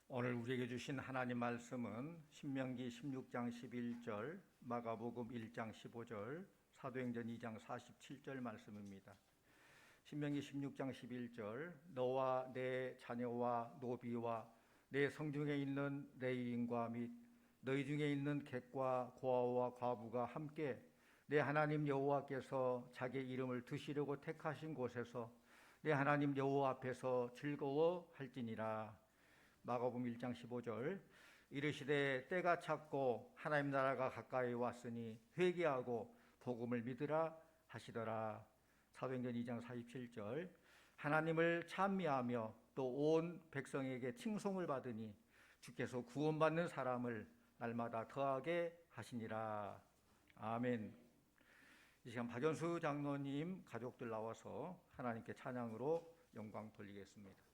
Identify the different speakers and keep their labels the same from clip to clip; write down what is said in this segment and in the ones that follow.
Speaker 1: 오늘 우리에게 주신 하나님 말씀은 신명기 16장 11절, 마가복음 1장 15절, 사도행전 2장 47절 말씀입니다. 신명기 16장 11절, 너와 내 자녀와 노비와 내 성중에 있는 레위인과 및 너희 중에 있는 객과 고아와 과부가 함께 내 하나님 여호와께서 자기 이름을 두시려고 택하신 곳에서 내 하나님 여호와 앞에서 즐거워할지니라. 마가복음 1장 15절, 이르시되 때가 찼고 하나님 나라가 가까이 왔으니 회개하고 복음을 믿으라 하시더라. 사도행전 2장 47절, 하나님을 찬미하며 또 온 백성에게 칭송을 받으니 주께서 구원받는 사람을 날마다 더하게 하시니라. 아멘. 이 시간 박연수 장로님 가족들 나와서 하나님께 찬양으로 영광 돌리겠습니다.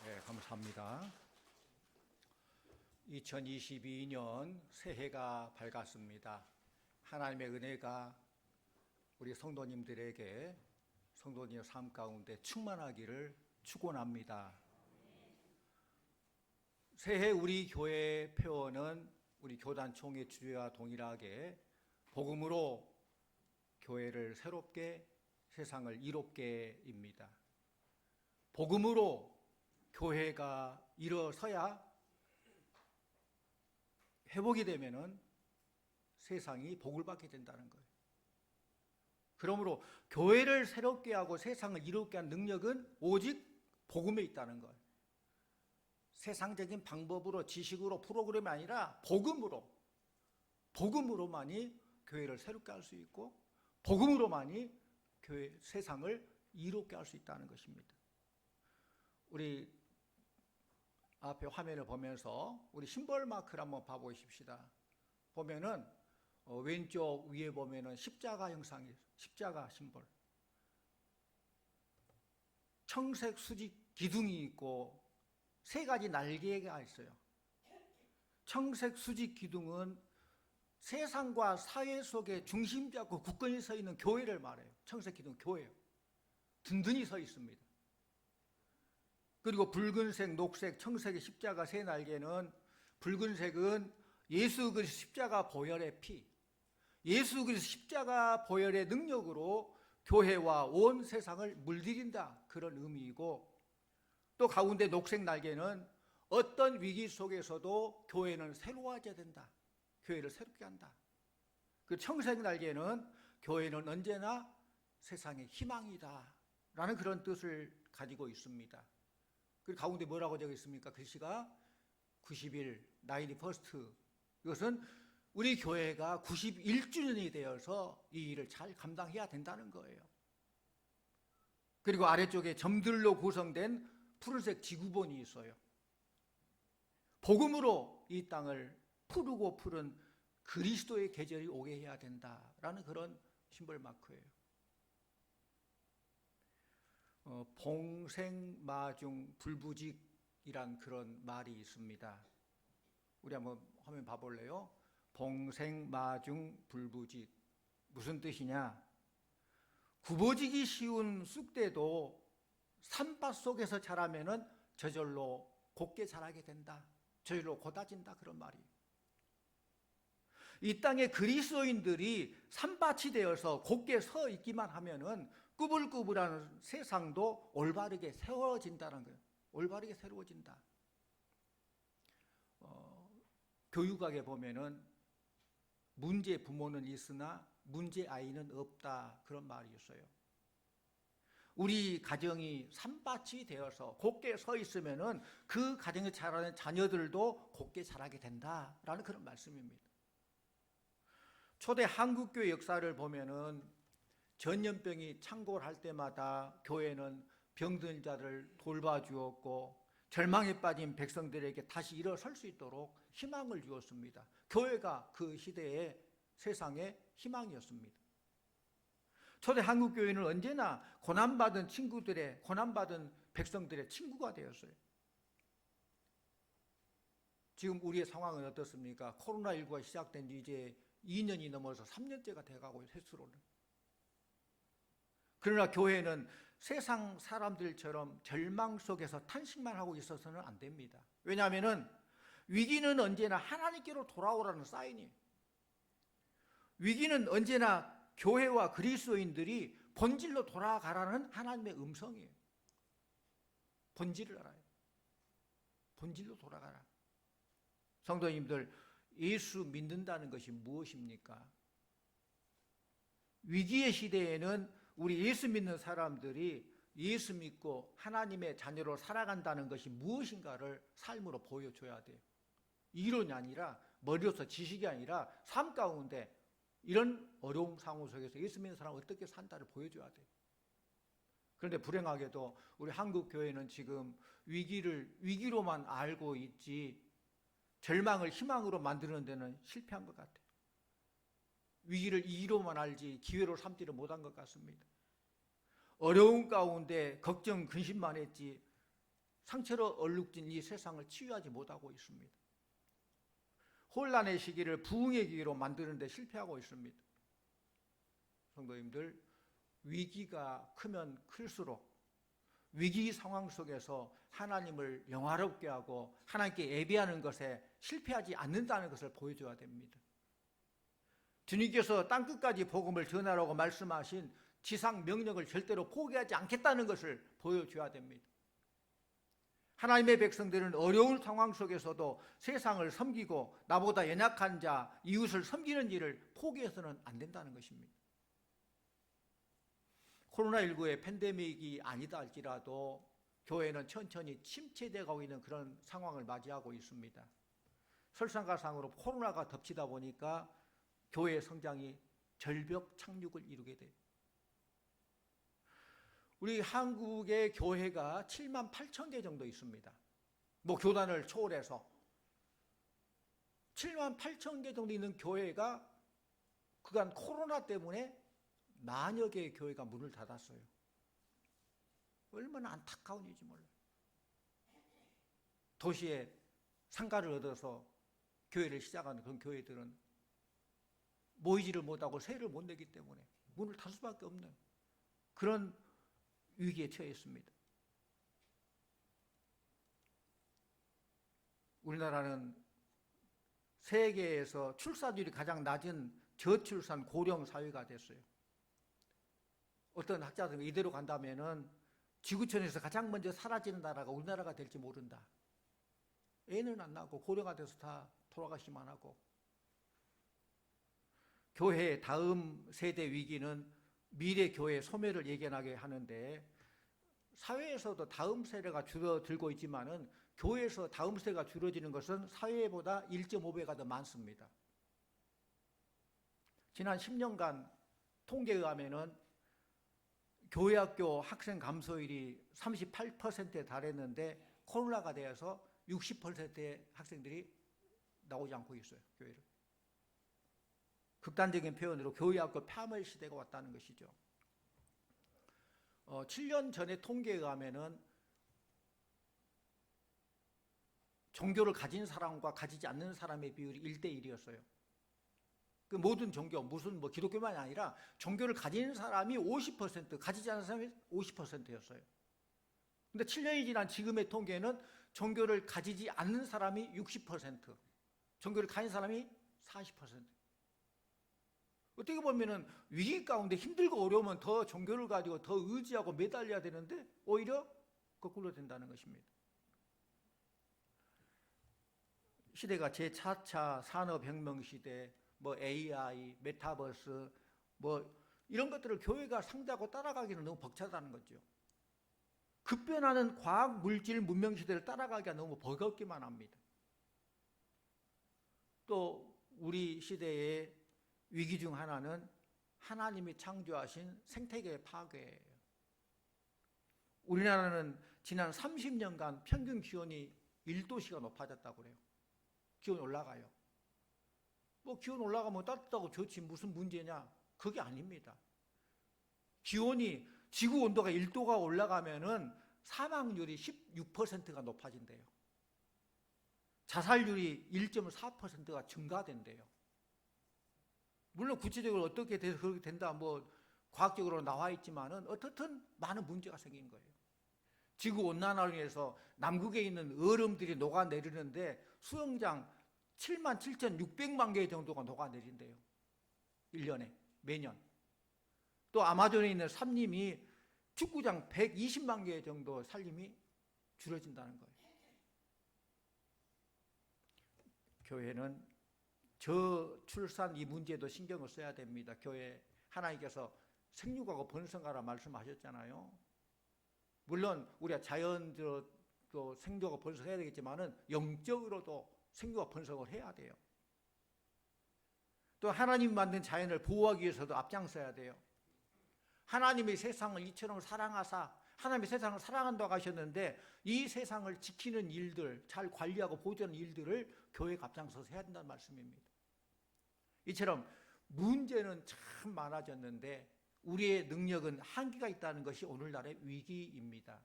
Speaker 1: 네, 감사합니다. 2022년 새해가 밝았습니다. 하나님의 은혜가 우리 성도님들에게 성도님의 삶 가운데 충만하기를 축원합니다. 새해 우리 교회의 표어는 우리 교단 총회 주제와 동일하게 복음으로 교회를 새롭게 세상을 이롭게입니다. 복음으로 교회가 일어서야 회복이 되면은 세상이 복을 받게 된다는 거예요. 그러므로 교회를 새롭게 하고 세상을 이롭게 하는 능력은 오직 복음에 있다는 거예요. 세상적인 방법으로, 지식으로, 프로그램이 아니라 복음으로만이 교회를 새롭게 할 수 있고 복음으로만이 교회 세상을 이롭게 할 수 있다는 것입니다. 우리 앞에 화면을 보면서 우리 심벌 마크를 한번 봐보십시다. 보면은 왼쪽 위에 보면은 십자가 형상이 십자가 심벌. 청색 수직 기둥이 있고 세 가지 날개가 있어요. 청색 수직 기둥은 세상과 사회 속에 중심 잡고 굳건히 서 있는 교회를 말해요. 청색 기둥 교회요. 든든히 서 있습니다. 그리고 붉은색, 녹색, 청색의 십자가 세 날개는 붉은색은 예수 그리스도 십자가 보혈의 피, 예수 그리스도 십자가 보혈의 능력으로 교회와 온 세상을 물들인다 그런 의미이고, 또 가운데 녹색 날개는 어떤 위기 속에서도 교회는 새로워져야 된다. 교회를 새롭게 한다. 그 청색 날개는 교회는 언제나 세상의 희망이다 라는 그런 뜻을 가지고 있습니다. 그리고 가운데 뭐라고 적혀 있습니까? 글씨가 90일, 91st. 이것은 우리 교회가 91주년이 되어서 이 일을 잘 감당해야 된다는 거예요. 그리고 아래쪽에 점들로 구성된 푸른색 지구본이 있어요. 복음으로 이 땅을 푸르고 푸른 그리스도의 계절이 오게 해야 된다라는 그런 심벌 마크예요. 봉생마중 불부직이란 그런 말이 있습니다. 우리 한번 화면 봐볼래요? 봉생마중 불부직. 무슨 뜻이냐? 굽어지기 쉬운 쑥대도 산밭 속에서 자라면은 저절로 곱게 자라게 된다. 저절로 곧아진다. 그런 말이에요. 이 땅의 그리스도인들이 산밭이 되어서 곱게 서 있기만 하면은 꾸불꾸불한 세상도 올바르게 세워진다는 거예요. 올바르게 새로워진다. 교육학에 보면은 문제 부모는 있으나 문제 아이는 없다 그런 말이 있어요. 우리 가정이 산밭이 되어서 곱게 서 있으면은 그 가정에 자라는 자녀들도 곱게 자라게 된다라는 그런 말씀입니다. 초대 한국교회 역사를 보면은 전염병이 창궐할 때마다 교회는 병든 자를 돌봐주었고 절망에 빠진 백성들에게 다시 일어설 수 있도록 희망을 주었습니다. 교회가 그 시대의 세상의 희망이었습니다. 초대 한국교회는 언제나 고난받은 친구들의, 고난받은 백성들의 친구가 되었어요. 지금 우리의 상황은 어떻습니까? 코로나19가 시작된 지 이제 2년이 넘어서 3년째가 돼가고 횟수로는. 그러나 교회는 세상 사람들처럼 절망 속에서 탄식만 하고 있어서는 안 됩니다. 왜냐하면 위기는 언제나 하나님께로 돌아오라는 사인이에요. 위기는 언제나 교회와 그리스도인들이 본질로 돌아가라는 하나님의 음성이에요. 본질을 알아요. 본질로 돌아가라. 성도님들, 예수 믿는다는 것이 무엇입니까? 위기의 시대에는 우리 예수 믿는 사람들이 예수 믿고 하나님의 자녀로 살아간다는 것이 무엇인가를 삶으로 보여줘야 돼요. 이론이 아니라, 머리로서 지식이 아니라 삶 가운데 이런 어려운 상황 속에서 예수 믿는 사람은 어떻게 산다를 보여줘야 돼요. 그런데 불행하게도 우리 한국 교회는 지금 위기로만 알고 있지 절망을 희망으로 만드는 데는 실패한 것 같아요. 위기를 이기로만 알지 기회로 삼지를 못한 것 같습니다. 어려운 가운데 걱정, 근심만 했지 상처로 얼룩진 이 세상을 치유하지 못하고 있습니다. 혼란의 시기를 부흥의 기회로 만드는 데 실패하고 있습니다. 성도님들, 위기가 크면 클수록 위기 상황 속에서 하나님을 영화롭게 하고 하나님께 예배하는 것에 실패하지 않는다는 것을 보여줘야 됩니다. 주님께서 땅끝까지 복음을 전하라고 말씀하신 지상 명령을 절대로 포기하지 않겠다는 것을 보여줘야 됩니다. 하나님의 백성들은 어려운 상황 속에서도 세상을 섬기고 나보다 연약한 자, 이웃을 섬기는 일을 포기해서는 안 된다는 것입니다. 코로나19의 팬데믹이 아니다 할지라도 교회는 천천히 침체되어 가고 있는 그런 상황을 맞이하고 있습니다. 설상가상으로 코로나가 덮치다 보니까 교회의 성장이 절벽 착륙을 이루게 돼요. 우리 한국의 교회가 7만 8천 개 정도 있습니다.
Speaker 2: 뭐 교단을 초월해서 7만 8천 개 정도 있는 교회가 그간 코로나 때문에 만여 개의 교회가 문을 닫았어요. 얼마나 안타까운 일인지 몰라요. 도시에 상가를 얻어서 교회를 시작하는 그런 교회들은 모이지를 못하고 세를 못 내기 때문에 문을 닫을 수밖에 없는 그런 위기에 처했습니다. 우리나라는 세계에서 출산율이 가장 낮은 저출산 고령 사회가 됐어요. 어떤 학자들은 이대로 간다면은 지구촌에서 가장 먼저 사라지는 나라가 우리나라가 될지 모른다. 애는 안 낳고 고령화 돼서 다 돌아가시만 하고. 교회의 다음 세대 위기는 미래 교회 소멸을 예견하게 하는데, 사회에서도 다음 세대가 줄어들고 있지만은 교회에서 다음 세대가 줄어지는 것은 사회보다 1.5배가 더 많습니다. 지난 10년간 통계에 의하면은 교회학교 학생 감소율이 38%에 달했는데 코로나가 되어서 60%의 학생들이 나오지 않고 있어요, 교회를. 극단적인 표현으로 교회학교 폐암의 시대가 왔다는 것이죠. 7년 전의 통계에 의하면은 종교를 가진 사람과 가지지 않는 사람의 비율이 1대1이었어요. 그 모든 종교, 무슨 뭐 기독교만이 아니라 종교를 가진 사람이 50%, 가지지 않는 사람이 50%였어요. 근데 7년이 지난 지금의 통계는 종교를 가지지 않는 사람이 60%, 종교를 가진 사람이 40%. 어떻게 보면은 위기 가운데 힘들고 어려우면 더 종교를 가지고 더 의지하고 매달려야 되는데 오히려 거꾸로 된다는 것입니다. 시대가 제4차 산업혁명 시대, 뭐 AI, 메타버스, 뭐 이런 것들을 교회가 상대하고 따라가기는 너무 벅차다는 거죠. 급변하는 과학, 물질, 문명 시대를 따라가기가 너무 버겁기만 합니다. 또 우리 시대의 위기 중 하나는 하나님이 창조하신 생태계 파괴예요. 우리나라는 지난 30년간 평균 기온이 1도씨가 높아졌다고 그래요. 기온이 올라가요. 뭐 기온 올라가면 따뜻하고 좋지 무슨 문제냐? 그게 아닙니다. 기온이 지구 온도가 1도가 올라가면은 사망률이 16%가 높아진대요. 자살률이 1.4%가 증가된대요. 물론 구체적으로 어떻게 돼서 그렇게 된다 뭐 과학적으로 나와 있지만은 어떻든 많은 문제가 생긴 거예요. 지구 온난화로 인해서 남극에 있는 얼음들이 녹아내리는데 수영장 77,600만 개 정도가 녹아내린대요. 1년에 매년. 또 아마존에 있는 산림이 축구장 120만 개 정도 산림이 줄어진다는 거예요. 교회는 저출산 이 문제도 신경을 써야 됩니다. 교회 하나님께서 생육하고 번성하라 말씀하셨잖아요. 물론 우리가 자연적으로 생육하고 번성해야 되겠지만은 영적으로도 생육과 번성을 해야 돼요. 또 하나님 만든 자연을 보호하기 위해서도 앞장서야 돼요. 하나님이 세상을 이처럼 사랑하사 하나님이 세상을 사랑한다고 하셨는데 이 세상을 지키는 일들, 잘 관리하고 보존하는 일들을 교회가 앞장서서 해야 된다는 말씀입니다. 이처럼 문제는 참 많아졌는데 우리의 능력은 한계가 있다는 것이 오늘날의 위기입니다.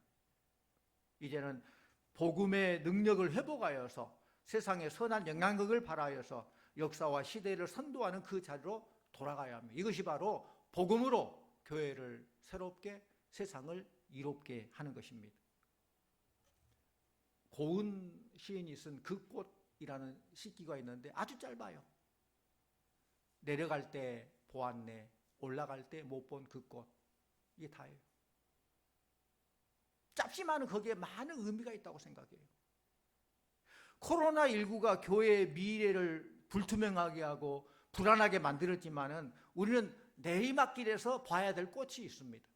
Speaker 2: 이제는 복음의 능력을 회복하여서 세상에 선한 영향력을 발하여서 역사와 시대를 선도하는 그 자리로 돌아가야 합니다. 이것이 바로 복음으로 교회를 새롭게 세상을 이롭게 하는 것입니다. 고은 시인이 쓴 그 꽃이라는 시기가 있는데 아주 짧아요. 내려갈 때 보았네, 올라갈 때 못 본 그 꽃. 이게 다예요. 짧지만은 거기에 많은 의미가 있다고 생각해요. 코로나19가 교회의 미래를 불투명하게 하고 불안하게 만들었지만은 우리는 내리막길에서 봐야 될 꽃이 있습니다.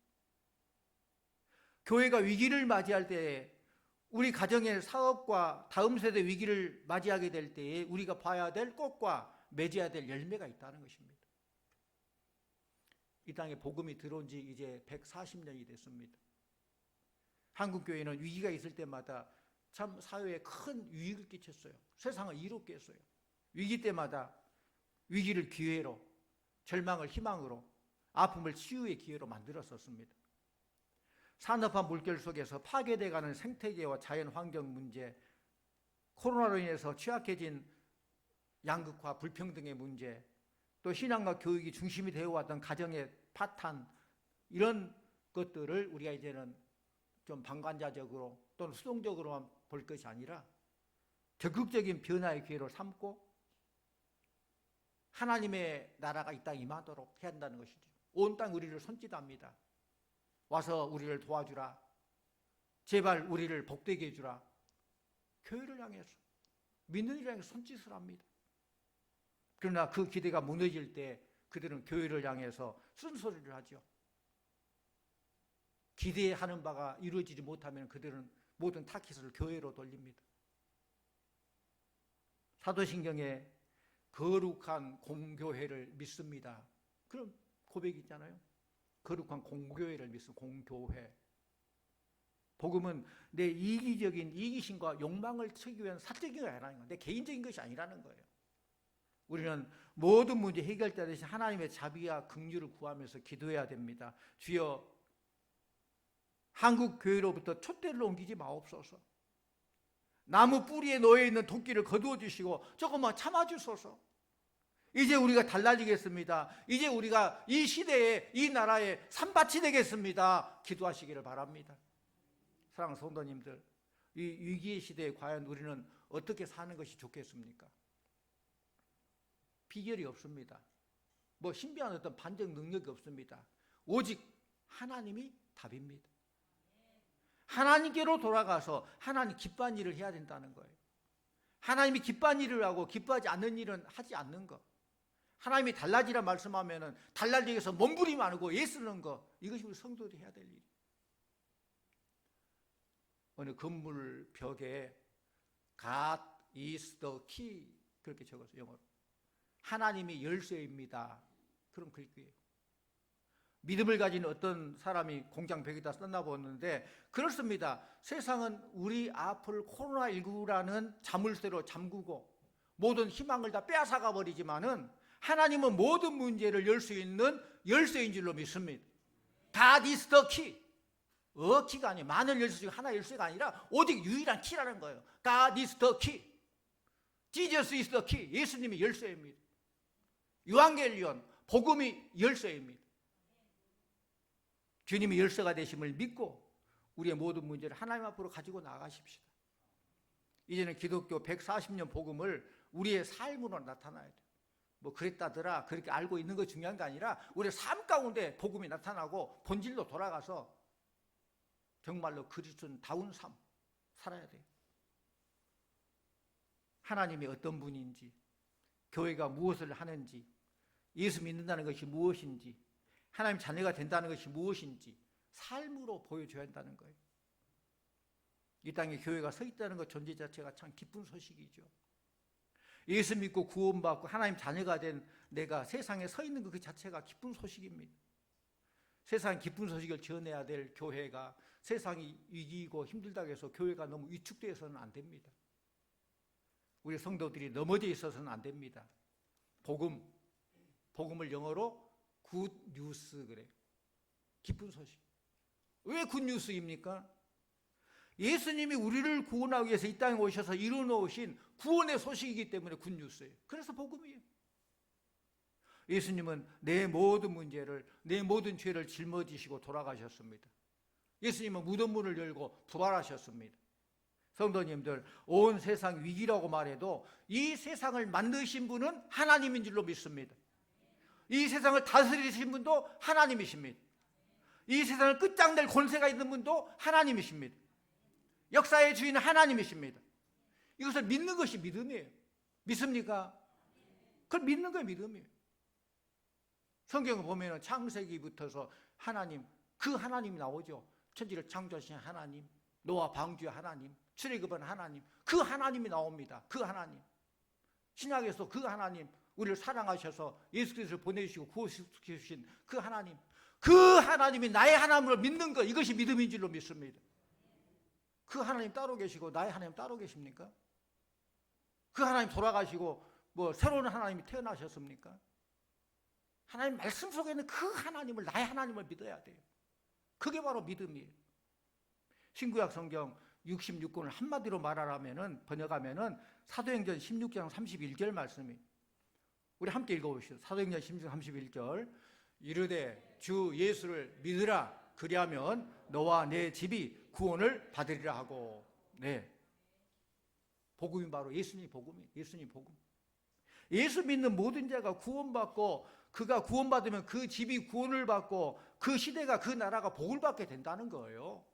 Speaker 2: 교회가 위기를 맞이할 때에 우리 가정의 사업과 다음 세대 위기를 맞이하게 될 때에 우리가 봐야 될 꽃과 맺어야 될 열매가 있다는 것입니다. 이 땅에 복음이 들어온 지 이제 140년이 됐습니다. 한국교회는 위기가 있을 때마다 참 사회에 큰 유익을 끼쳤어요. 세상을 이롭게 했어요. 위기 때마다 위기를 기회로, 절망을 희망으로, 아픔을 치유의 기회로 만들었었습니다. 산업화 물결 속에서 파괴돼가는 생태계와 자연환경 문제, 코로나로 인해서 취약해진 양극화, 불평등의 문제, 또 신앙과 교육이 중심이 되어왔던 가정의 파탄, 이런 것들을 우리가 이제는 좀 방관자적으로 또는 수동적으로만 볼 것이 아니라 적극적인 변화의 기회로 삼고 하나님의 나라가 이 땅에 임하도록 해야 한다는 것이죠. 온 땅 우리를 손짓합니다. 와서 우리를 도와주라. 제발 우리를 복되게 해주라. 교회를 향해서, 믿는 이를 향해서 손짓을 합니다. 그러나 그 기대가 무너질 때 그들은 교회를 향해서 쓴소리를 하죠. 기대하는 바가 이루어지지 못하면 그들은 모든 타깃을 교회로 돌립니다. 사도신경에 거룩한 공교회를 믿습니다. 그런 고백이 있잖아요. 거룩한 공교회를 믿습니다. 공교회. 복음은 내 이기적인 이기심과 욕망을 채우기 위한 사적인 것이 아니라는 거예요. 내 개인적인 것이 아니라는 거예요. 우리는 모든 문제 해결자 대신 하나님의 자비와 긍휼을 구하면서 기도해야 됩니다. 주여, 한국 교회로부터 촛대를 옮기지 마옵소서. 나무 뿌리에 놓여있는 도끼를 거두어 주시고 조금만 참아주소서. 이제 우리가 달라지겠습니다. 이제 우리가 이 시대에, 이 나라의 산밭이 되겠습니다. 기도하시기를 바랍니다. 사랑하는 성도님들, 이 위기의 시대에 과연 우리는 어떻게 사는 것이 좋겠습니까? 비결이 없습니다. 뭐 신비한 어떤 반적 능력이 없습니다. 오직 하나님이 답입니다. 하나님께로 돌아가서 하나님 기뻐하는 일을 해야 된다는 거예요. 하나님이 기뻐하는 일을 하고 기뻐하지 않는 일은 하지 않는 것. 하나님이 달라지라 말씀하면은 달라지기 위해서 몸부림 안 하고 애쓰는 것. 이것이 우리 성도들이 해야 될 일이에요. 어느 건물 벽에 God is the key 그렇게 적었어요. 영어로. 하나님이 열쇠입니다. 그런 글귀예요. 믿음을 가진 어떤 사람이 공장 벽에다 썼나 보는데 그렇습니다. 세상은 우리 앞을 코로나19라는 자물쇠로 잠그고 모든 희망을 다 빼앗아가 버리지만은 하나님은 모든 문제를 열 수 있는 열쇠인 줄로 믿습니다. God is the key. 키가 아니에요. 많은 열쇠 중에 하나 열쇠가 아니라 오직 유일한 키라는 거예요. God is the key. Jesus is the key. 예수님이 열쇠입니다. 유한겔리온, 복음이 열쇠입니다. 주님이 열쇠가 되심을 믿고 우리의 모든 문제를 하나님 앞으로 가지고 나가십시다. 이제는 기독교 140년 복음을 우리의 삶으로 나타나야 돼요. 뭐 그랬다더라 그렇게 알고 있는 거 중요한 게 아니라 우리의 삶 가운데 복음이 나타나고 본질로 돌아가서 정말로 그리스도인다운 삶 살아야 돼요. 하나님이 어떤 분인지, 교회가 무엇을 하는지, 예수 믿는다는 것이 무엇인지, 하나님 자녀가 된다는 것이 무엇인지 삶으로 보여줘야 한다는 거예요. 이 땅에 교회가 서 있다는 것 존재 자체가 참 기쁜 소식이죠. 예수 믿고 구원받고 하나님 자녀가 된 내가 세상에 서 있는 그 자체가 기쁜 소식입니다. 세상 기쁜 소식을 전해야 될 교회가 세상이 위기이고 힘들다고 해서 교회가 너무 위축되어서는 안 됩니다. 우리 성도들이 넘어져 있어서는 안 됩니다. 복음을 영어로 굿 뉴스 그래요. 기쁜 소식. 왜 굿 뉴스입니까? 예수님이 우리를 구원하기 위해서 이 땅에 오셔서 이루어놓으신 구원의 소식이기 때문에 굿 뉴스예요. 그래서 복음이에요. 예수님은 내 모든 문제를, 내 모든 죄를 짊어지시고 돌아가셨습니다. 예수님은 무덤문을 열고 부활하셨습니다. 성도님들, 온 세상 위기라고 말해도 이 세상을 만드신 분은 하나님인 줄로 믿습니다. 이 세상을 다스리신 분도 하나님이십니다. 이 세상을 끝장낼 권세가 있는 분도 하나님이십니다. 역사의 주인은 하나님이십니다. 이것을 믿는 것이 믿음이에요. 믿습니까? 그걸 믿는 거예요. 믿음이에요. 성경을 보면 창세기부터서 하나님, 그 하나님이 나오죠. 천지를 창조하신 하나님, 노아 방주의 하나님, 출애굽한 하나님, 그 하나님이 나옵니다. 그 하나님. 신약에서 그 하나님, 우리를 사랑하셔서 예수 그리스도를 보내주시고 구원시키신 그 하나님, 그 하나님이 나의 하나님으로 믿는 것, 이것이 믿음인 줄로 믿습니다. 그 하나님 따로 계시고 나의 하나님 따로 계십니까? 그 하나님 돌아가시고 뭐 새로운 하나님이 태어나셨습니까? 하나님 말씀 속에 있는 그 하나님을, 나의 하나님을 믿어야 돼요. 그게 바로 믿음이에요. 신구약 성경 66권을 한마디로 말하라면은, 번역하면은 사도행전 16장 31절 말씀이, 우리 함께 읽어보시죠. 사도행전 16장 31절. 이르되 주 예수를 믿으라. 그리하면 너와 내 집이 구원을 받으리라 하고. 네. 복음이 바로 예수님 복음이에요. 예수님 복음. 예수 믿는 모든 자가 구원받고, 그가 구원받으면 그 집이 구원을 받고 그 시대가, 그 나라가 복을 받게 된다는 거예요.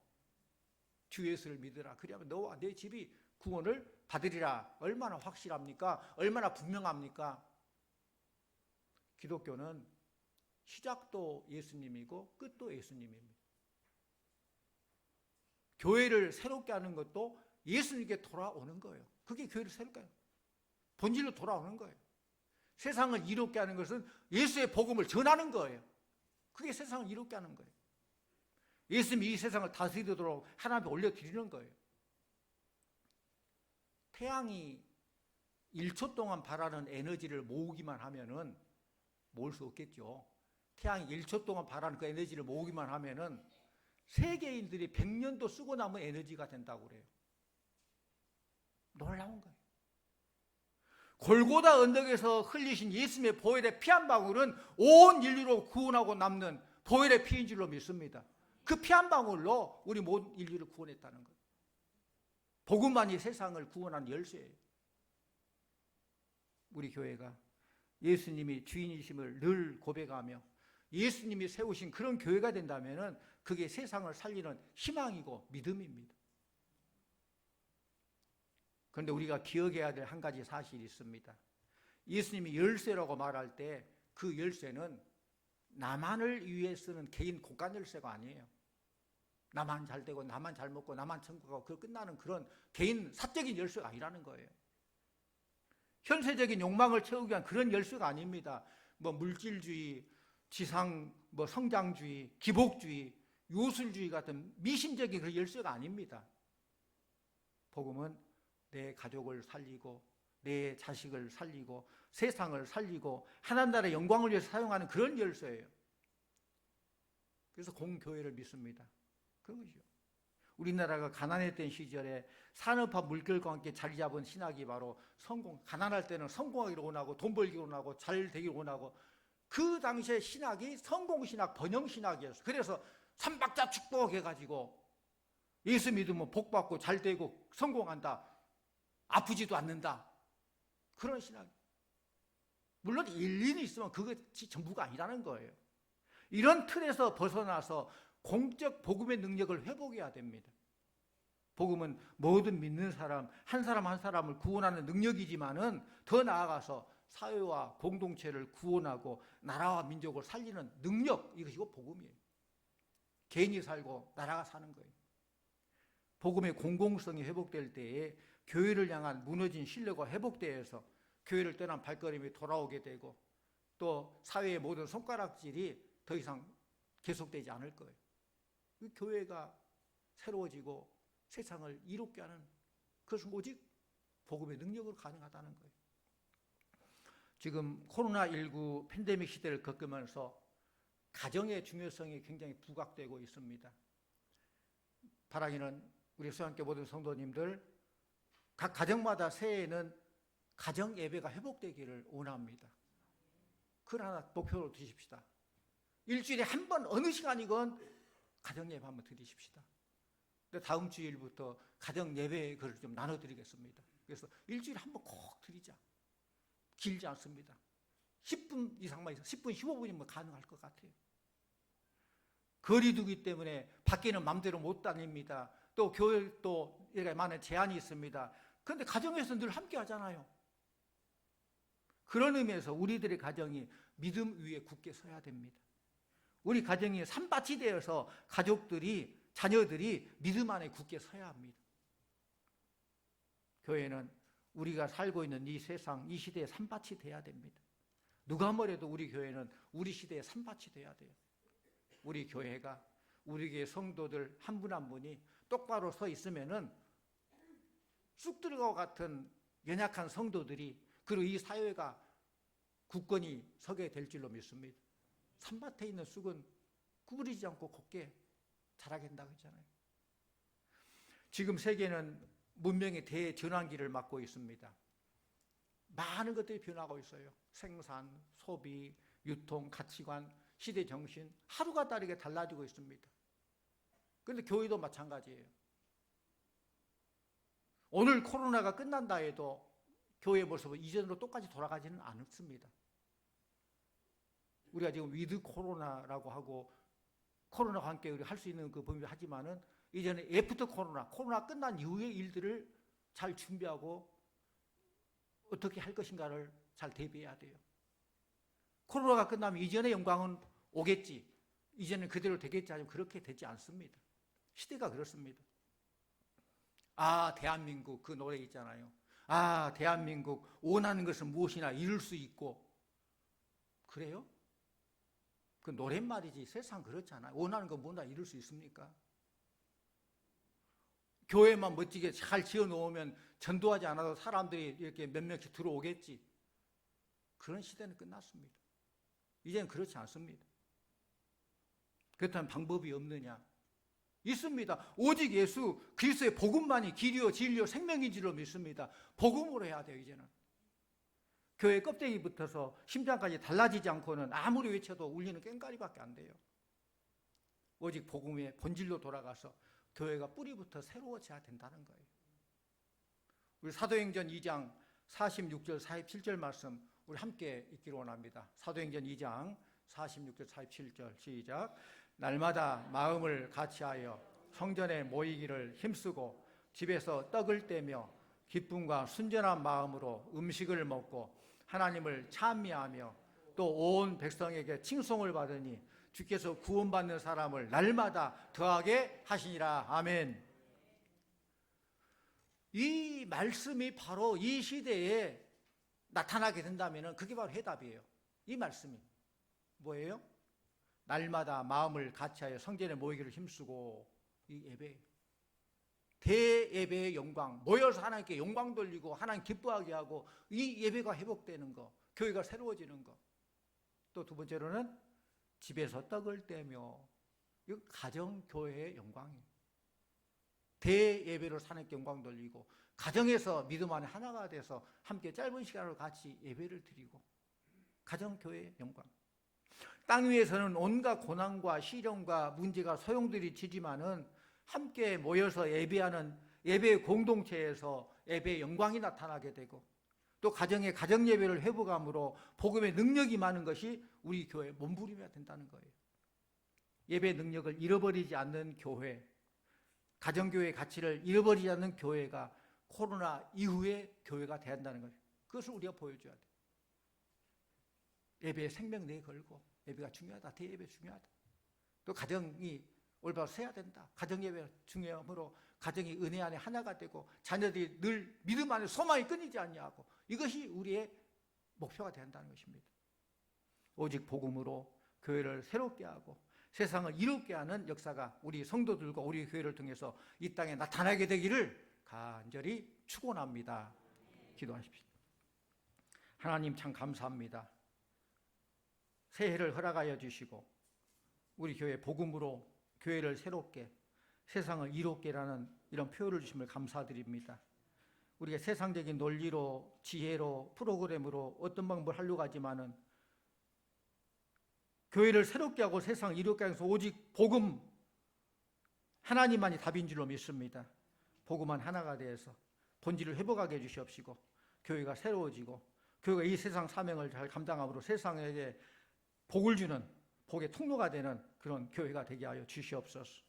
Speaker 2: 주 예수를 믿으라. 그러면 너와 내 집이 구원을 받으리라. 얼마나 확실합니까? 얼마나 분명합니까? 기독교는 시작도 예수님이고 끝도 예수님입니다. 교회를 새롭게 하는 것도 예수님께 돌아오는 거예요. 그게 교회를 새롭게 하는 거예요. 본질로 돌아오는 거예요. 세상을 이롭게 하는 것은 예수의 복음을 전하는 거예요. 그게 세상을 이롭게 하는 거예요. 예수님이 이 세상을 다스리도록 하나님께 올려드리는 거예요. 태양이 1초 동안 발하는 에너지를 모으기만 하면은 모을 수 없겠죠. 태양이 1초 동안 발하는 그 에너지를 모으기만 하면은 세계인들이 100년도 쓰고 남은 에너지가 된다고 그래요. 놀라운 거예요. 골고다 언덕에서 흘리신 예수님의 보혈의 피 한 방울은 온 인류로 구원하고 남는 보혈의 피인 줄로 믿습니다. 그 피 한 방울로 우리 모든 인류를 구원했다는 거예요. 복음만이 세상을 구원한 열쇠예요. 우리 교회가 예수님이 주인이심을 늘 고백하며 예수님이 세우신 그런 교회가 된다면 그게 세상을 살리는 희망이고 믿음입니다. 그런데 우리가 기억해야 될 한 가지 사실이 있습니다. 예수님이 열쇠라고 말할 때 그 열쇠는 나만을 위해 쓰는 개인 공간 열쇠가 아니에요. 나만 잘 되고 나만 잘 먹고 나만 천국 가고 그 끝나는 그런 개인 사적인 열쇠가 아니라는 거예요. 현세적인 욕망을 채우기 위한 그런 열쇠가 아닙니다. 뭐 물질주의, 지상 뭐 성장주의, 기복주의, 요술주의 같은 미신적인 그런 열쇠가 아닙니다. 복음은 내 가족을 살리고 내 자식을 살리고 세상을 살리고 하나님 나라의 영광을 위해서 사용하는 그런 열쇠예요. 그래서 공교회를 믿습니다. 그런 것이죠. 우리나라가 가난했던 시절에 산업화 물결과 함께 자리 잡은 신학이 바로 가난할 때는 성공하기를 원하고 돈 벌기를 원하고 잘 되기를 원하고, 그 당시에 신학이 성공신학, 번영신학이었어요. 그래서 삼박자 축복 해가지고 예수 믿으면 복받고 잘 되고 성공한다, 아프지도 않는다, 그런 신학. 물론 일리는 있으면 그것이 전부가 아니라는 거예요. 이런 틀에서 벗어나서 공적 복음의 능력을 회복해야 됩니다. 복음은 모든 믿는 사람 한 사람을 구원하는 능력이지만은 더 나아가서 사회와 공동체를 구원하고 나라와 민족을 살리는 능력, 이것이고 복음이에요. 개인이 살고 나라가 사는 거예요. 복음의 공공성이 회복될 때에 교회를 향한 무너진 신뢰가 회복되어서 교회를 떠난 발걸음이 돌아오게 되고, 또 사회의 모든 손가락질이 더 이상 계속되지 않을 거예요. 교회가 새로워지고 세상을 이롭게 하는 그것은 오직 복음의 능력으로 가능하다는 거예요. 지금 코로나19 팬데믹 시대를 겪으면서 가정의 중요성이 굉장히 부각되고 있습니다. 바라기는 우리 수양교 모든 성도님들 각 가정마다 새해에는 가정 예배가 회복되기를 원합니다. 그걸 하나 목표로 두십시다. 일주일에 한 번 어느 시간이건 가정 예배 한번 드리십시다. 근데 다음 주일부터 가정 예배의 글을 좀 나눠드리겠습니다. 그래서 일주일에 한 번 꼭 드리자. 길지 않습니다. 10분 이상만 있어. 10분, 15분이면 가능할 것 같아요. 거리 두기 때문에 밖에는 마음대로 못 다닙니다. 또 교회도 이렇게 많은 제한이 있습니다. 그런데 가정에서 늘 함께 하잖아요. 그런 의미에서 우리들의 가정이 믿음 위에 굳게 서야 됩니다. 우리 가정이 산밭이 되어서 가족들이, 자녀들이 믿음 안에 굳게 서야 합니다. 교회는 우리가 살고 있는 이 세상, 이 시대의 산밭이 돼야 됩니다. 누가 뭐래도 우리 교회는 우리 시대의 산밭이 돼야 돼요. 우리 교회가, 우리 교회 성도들 한 분 한 분이 똑바로 서 있으면은 쑥 들어가고 같은 연약한 성도들이, 그리고 이 사회가 굳건히 서게 될 줄로 믿습니다. 산밭에 있는 쑥은 구부리지 않고 곱게 자라게 된다고 했잖아요. 지금 세계는 문명의 대전환기를 맞고 있습니다. 많은 것들이 변하고 있어요. 생산, 소비, 유통, 가치관, 시대 정신, 하루가 다르게 달라지고 있습니다. 그런데 교회도 마찬가지예요. 오늘 코로나가 끝난다 해도 교회의 모습은 이전으로 똑같이 돌아가지는 않습니다. 우리가 지금 위드 코로나라고 하고 코로나와 함께 우리 할 수 있는 그 범위를 하지만은 이제는 애프터 코로나 끝난 이후의 일들을 잘 준비하고 어떻게 할 것인가를 잘 대비해야 돼요. 코로나가 끝나면 이전의 영광은 오겠지, 이제는 그대로 되겠지 하지만 그렇게 되지 않습니다. 시대가 그렇습니다. 아, 대한민국, 그 노래 있잖아요. 아, 대한민국 원하는 것은 무엇이나 이룰 수 있고. 그래요? 그 노랫말이지 세상 그렇잖아요. 원하는 건 뭐나 이룰 수 있습니까? 교회만 멋지게 잘 지어놓으면 전도하지 않아도 사람들이 이렇게 몇 명씩 들어오겠지. 그런 시대는 끝났습니다. 이제는 그렇지 않습니다. 그렇다면 방법이 없느냐? 있습니다. 오직 예수 그리스도의 복음만이 길이요 진리요 생명인 줄로 믿습니다. 복음으로 해야 돼요. 이제는 교회 껍데기 붙어서 심장까지 달라지지 않고는 아무리 외쳐도 울리는 꽹과리밖에 안 돼요. 오직 복음의 본질로 돌아가서 교회가 뿌리부터 새로워져야 된다는 거예요. 우리 사도행전 2장 46절 47절 말씀 우리 함께 읽기로 원합니다. 사도행전 2장 46절 47절 시작. 날마다 마음을 같이하여 성전에 모이기를 힘쓰고 집에서 떡을 떼며 기쁨과 순전한 마음으로 음식을 먹고 하나님을 찬미하며 또 온 백성에게 칭송을 받으니 주께서 구원받는 사람을 날마다 더하게 하시니라. 아멘. 이 말씀이 바로 이 시대에 나타나게 된다면 그게 바로 해답이에요. 이 말씀이 뭐예요? 날마다 마음을 같이하여 성전에 모이기를 힘쓰고. 이 예배, 대예배의 영광, 모여서 하나님께 영광 돌리고 하나님 기뻐하게 하고 이 예배가 회복되는 거, 교회가 새로워지는 거. 또 두 번째로는 집에서 떡을 떼며, 이거 가정교회의 영광이에요. 대예배로 하나님께 영광 돌리고 가정에서 믿음 안에 하나가 돼서 함께 짧은 시간으로 같이 예배를 드리고, 가정교회의 영광. 땅 위에서는 온갖 고난과 시련과 문제가 소용돌이치지만은 함께 모여서 예배하는 예배의 공동체에서 예배의 영광이 나타나게 되고, 또 가정의 가정 예배를 회복함으로 복음의 능력이 많은 것이 우리 교회의 몸부림이 된다는 거예요. 예배 능력을 잃어버리지 않는 교회, 가정교회의 가치를 잃어버리지 않는 교회가 코로나 이후의 교회가 돼야 한다는 거예요. 그것을 우리가 보여줘야 돼요. 예배에 생명 내 걸고, 예배가 중요하다, 대예배 중요하다. 또 가정이 올바로 서야 된다. 가정예배가 중요하므로 가정이 은혜 안에 하나가 되고 자녀들이 늘 믿음 안에 소망이 끊이지 않냐고, 이것이 우리의 목표가 된다는 것입니다. 오직 복음으로 교회를 새롭게 하고 세상을 이롭게 하는 역사가 우리 성도들과 우리 교회를 통해서 이 땅에 나타나게 되기를 간절히 축원합니다. 기도하십시오. 하나님 참 감사합니다. 새해를 허락하여 주시고 우리 교회 복음으로 교회를 새롭게, 세상을 이롭게라는 이런 표현을 주심을 감사드립니다. 우리가 세상적인 논리로, 지혜로, 프로그램으로 어떤 방법을 하려고 하지만은 교회를 새롭게 하고 세상을 이롭게 하면서 오직 복음 하나님만이 답인 줄로 믿습니다. 복음만 하나가 되어서 본질을 회복하게 해주시옵시고 교회가 새로워지고 교회가 이 세상 사명을 잘 감당함으로 세상에게 복을 주는 복의 통로가 되는 그런 교회가 되게 하여 주시옵소서.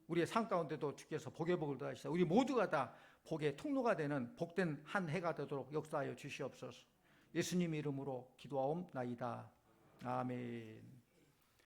Speaker 2: 우리의 삶 가운데도 주께서 복의 복을 더하시사 우리 모두가 다 복의 통로가 되는 복된 한 해가 되도록 역사하여 주시옵소서. 예수님 이름으로 기도하옵나이다. 아멘.